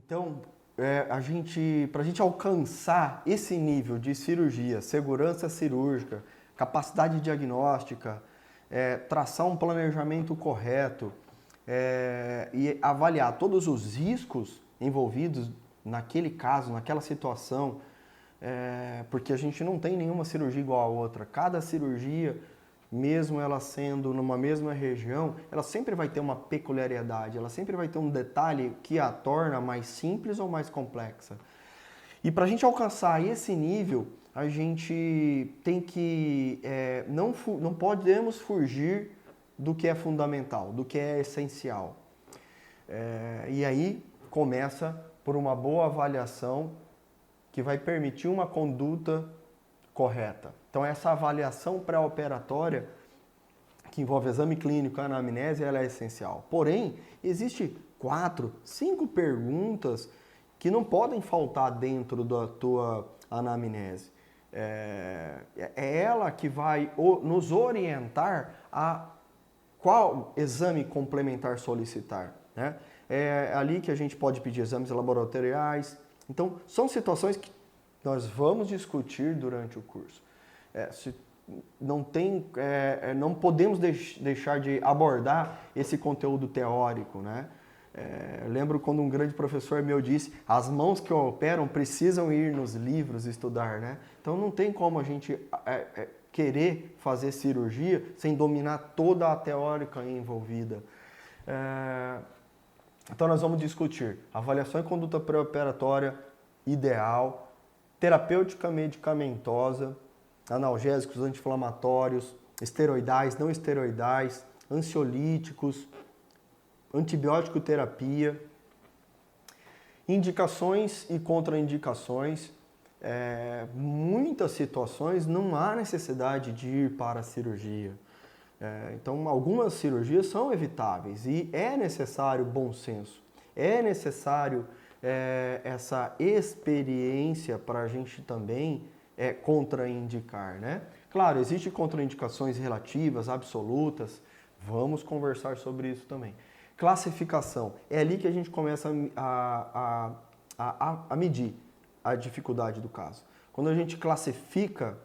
Então, para a gente alcançar esse nível de cirurgia, segurança cirúrgica, capacidade diagnóstica, traçar um planejamento correto e avaliar todos os riscos envolvidos naquele caso, naquela situação, porque a gente não tem nenhuma cirurgia igual a outra. Cada cirurgia, mesmo ela sendo numa mesma região, ela sempre vai ter uma peculiaridade, ela sempre vai ter um detalhe que a torna mais simples ou mais complexa. E para a gente alcançar esse nível, a gente tem que não podemos fugir do que é fundamental, do que é essencial. E aí começa por uma boa avaliação que vai permitir uma conduta correta. Então essa avaliação pré-operatória, que envolve exame clínico e anamnese, ela é essencial. Porém, existe 4, 5 perguntas que não podem faltar dentro da tua anamnese. É ela que vai nos orientar a qual exame complementar solicitar, né? É ali que a gente pode pedir exames laboratoriais. Então, são situações que nós vamos discutir durante o curso. Não podemos deixar de abordar esse conteúdo teórico, né? Eu lembro quando um grande professor meu disse: as mãos que operam precisam ir nos livros estudar, né? Então não tem como a gente querer fazer cirurgia sem dominar toda a teórica envolvida. Então nós vamos discutir avaliação e conduta pré-operatória ideal, terapêutica medicamentosa, analgésicos, anti-inflamatórios, esteroidais, não esteroidais, ansiolíticos, antibiótico terapia, indicações e contraindicações. Muitas situações não há necessidade de ir para a cirurgia. Então, algumas cirurgias são evitáveis e é necessário bom senso, é necessário essa experiência para a gente também contraindicar, né? Claro, existem contraindicações relativas, absolutas, vamos conversar sobre isso também. Classificação, é ali que a gente começa a medir a dificuldade do caso. Quando a gente classifica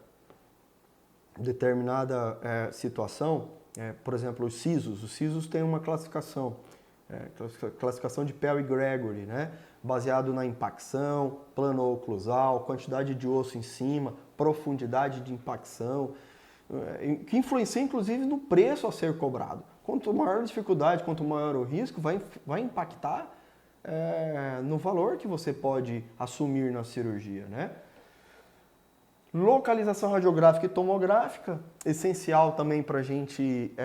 determinada situação, por exemplo, os SISUS têm uma classificação, classificação de Pell e Gregory, né? Baseado na impacção, plano oclusal, quantidade de osso em cima, profundidade de impacção, que influencia inclusive no preço a ser cobrado. Quanto maior a dificuldade, quanto maior o risco, vai impactar no valor que você pode assumir na cirurgia, né? Localização radiográfica e tomográfica, essencial também para a gente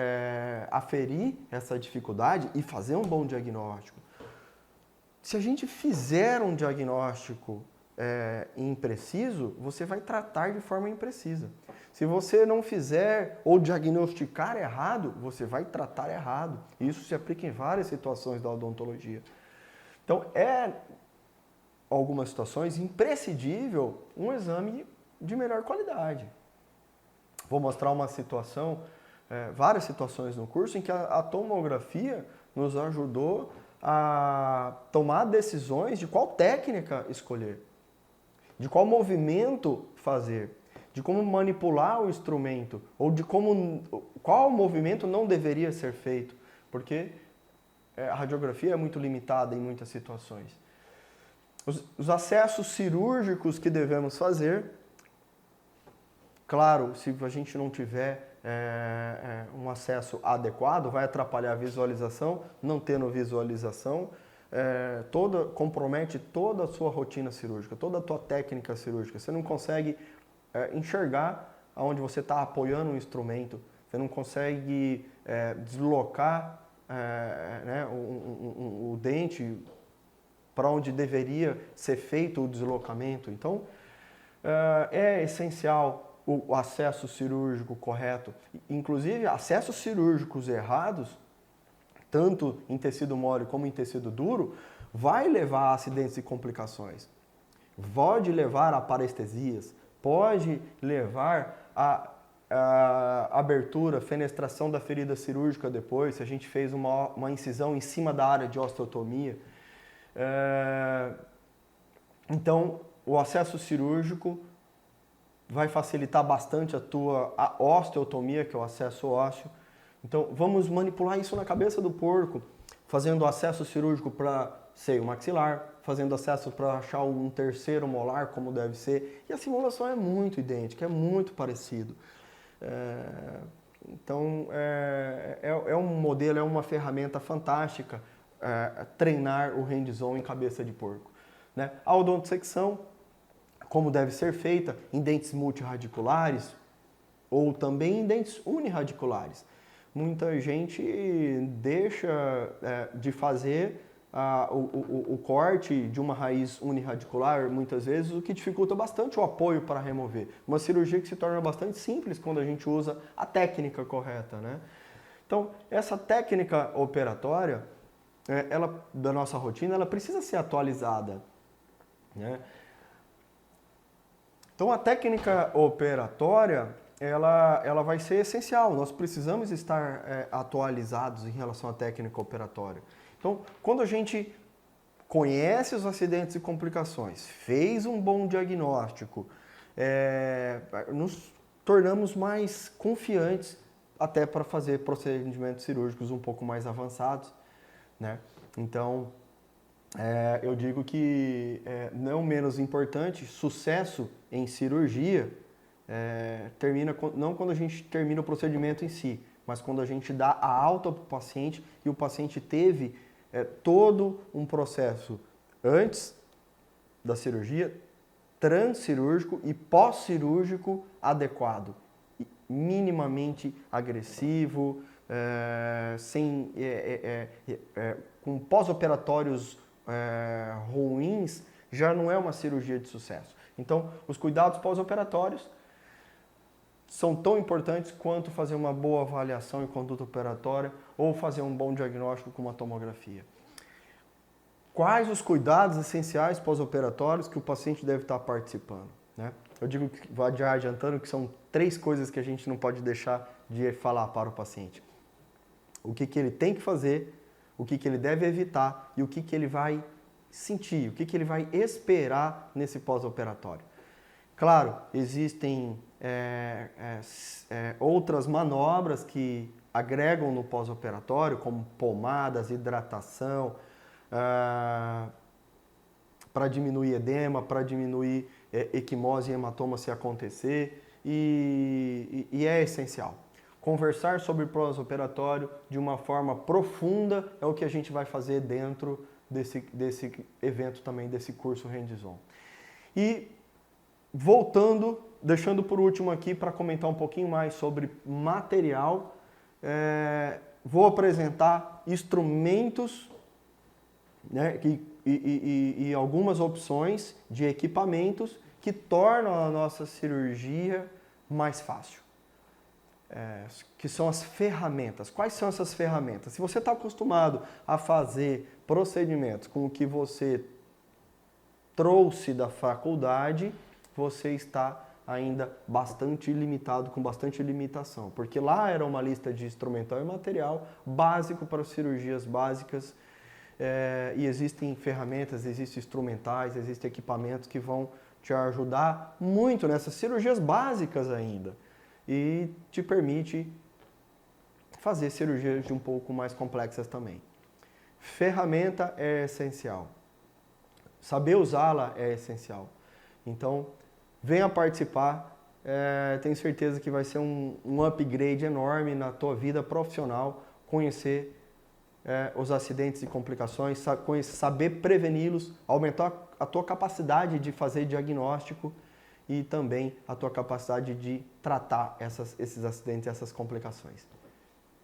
aferir essa dificuldade e fazer um bom diagnóstico. Se a gente fizer um diagnóstico impreciso, você vai tratar de forma imprecisa. Se você não fizer ou diagnosticar errado, você vai tratar errado. Isso se aplica em várias situações da odontologia. Então, algumas situações, imprescindível um exame de melhor qualidade. Vou mostrar uma situação, várias situações no curso em que a tomografia nos ajudou a tomar decisões de qual técnica escolher, de qual movimento fazer, de como manipular o instrumento ou de qual movimento não deveria ser feito, porque a radiografia é muito limitada em muitas situações. Os acessos cirúrgicos que devemos fazer. Claro, se a gente não tiver um acesso adequado, vai atrapalhar a visualização. Não tendo visualização, compromete toda a sua rotina cirúrgica, toda a tua técnica cirúrgica. Você não consegue enxergar aonde você está apoiando o instrumento, você não consegue deslocar o dente para onde deveria ser feito o deslocamento. Então, é essencial o acesso cirúrgico correto. Inclusive, acessos cirúrgicos errados, tanto em tecido mole como em tecido duro, vai levar a acidentes e complicações. Pode levar a parestesias, pode levar a abertura, fenestração da ferida cirúrgica depois, se a gente fez uma incisão em cima da área de osteotomia. Então, o acesso cirúrgico vai facilitar bastante a osteotomia, que é o acesso ósseo. Então, vamos manipular isso na cabeça do porco, fazendo acesso cirúrgico para seio maxilar, fazendo acesso para achar um terceiro molar, como deve ser. E a simulação é muito idêntica, é muito parecido. Então, é um modelo, é uma ferramenta fantástica treinar o hands-on em cabeça de porco. Né? A odontosecção, como deve ser feita em dentes multirradiculares ou também em dentes unirradiculares. Muita gente deixa de fazer o corte de uma raiz unirradicular, muitas vezes, o que dificulta bastante o apoio para remover. Uma cirurgia que se torna bastante simples quando a gente usa a técnica correta, né? Então, essa técnica operatória, da nossa rotina, ela precisa ser atualizada, né? Então, a técnica operatória, ela vai ser essencial. Nós precisamos estar atualizados em relação à técnica operatória. Então, quando a gente conhece os acidentes e complicações, fez um bom diagnóstico, nos tornamos mais confiantes até para fazer procedimentos cirúrgicos um pouco mais avançados, né? Então, eu digo que não menos importante, sucesso em cirurgia termina não quando a gente termina o procedimento em si, mas quando a gente dá a alta para o paciente e o paciente teve todo um processo antes da cirurgia, transcirúrgico e pós-cirúrgico adequado, minimamente agressivo, com pós-operatórios ruins, já não é uma cirurgia de sucesso. Então, os cuidados pós-operatórios são tão importantes quanto fazer uma boa avaliação em conduta operatória ou fazer um bom diagnóstico com uma tomografia. Quais os cuidados essenciais pós-operatórios que o paciente deve estar participando, né? Eu digo que vou já adiantando que são 3 coisas que a gente não pode deixar de falar para o paciente. O que ele tem que fazer, o que ele deve evitar e o que ele vai sentir, o que ele vai esperar nesse pós-operatório. Claro, existem outras manobras que agregam no pós-operatório, como pomadas, hidratação, para diminuir edema, para diminuir equimose e hematoma se acontecer, e é essencial. Conversar sobre pós-operatório de uma forma profunda é o que a gente vai fazer dentro desse evento também, desse curso hands-on. E voltando, deixando por último aqui para comentar um pouquinho mais sobre material, vou apresentar instrumentos, né, e algumas opções de equipamentos que tornam a nossa cirurgia mais fácil. Que são as ferramentas. Quais são essas ferramentas? Se você está acostumado a fazer procedimentos com o que você trouxe da faculdade, você está ainda bastante limitado, com bastante limitação, porque lá era uma lista de instrumental e material básico para cirurgias básicas, e existem ferramentas, existem instrumentais, existem equipamentos que vão te ajudar muito nessas cirurgias básicas ainda e te permite fazer cirurgias um pouco mais complexas também. Ferramenta é essencial. Saber usá-la é essencial. Então, venha participar. Tenho certeza que vai ser um upgrade enorme na tua vida profissional, conhecer os acidentes e complicações, saber preveni-los, aumentar a tua capacidade de fazer diagnóstico e também a tua capacidade de tratar esses acidentes e essas complicações.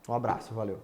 Um abraço, valeu!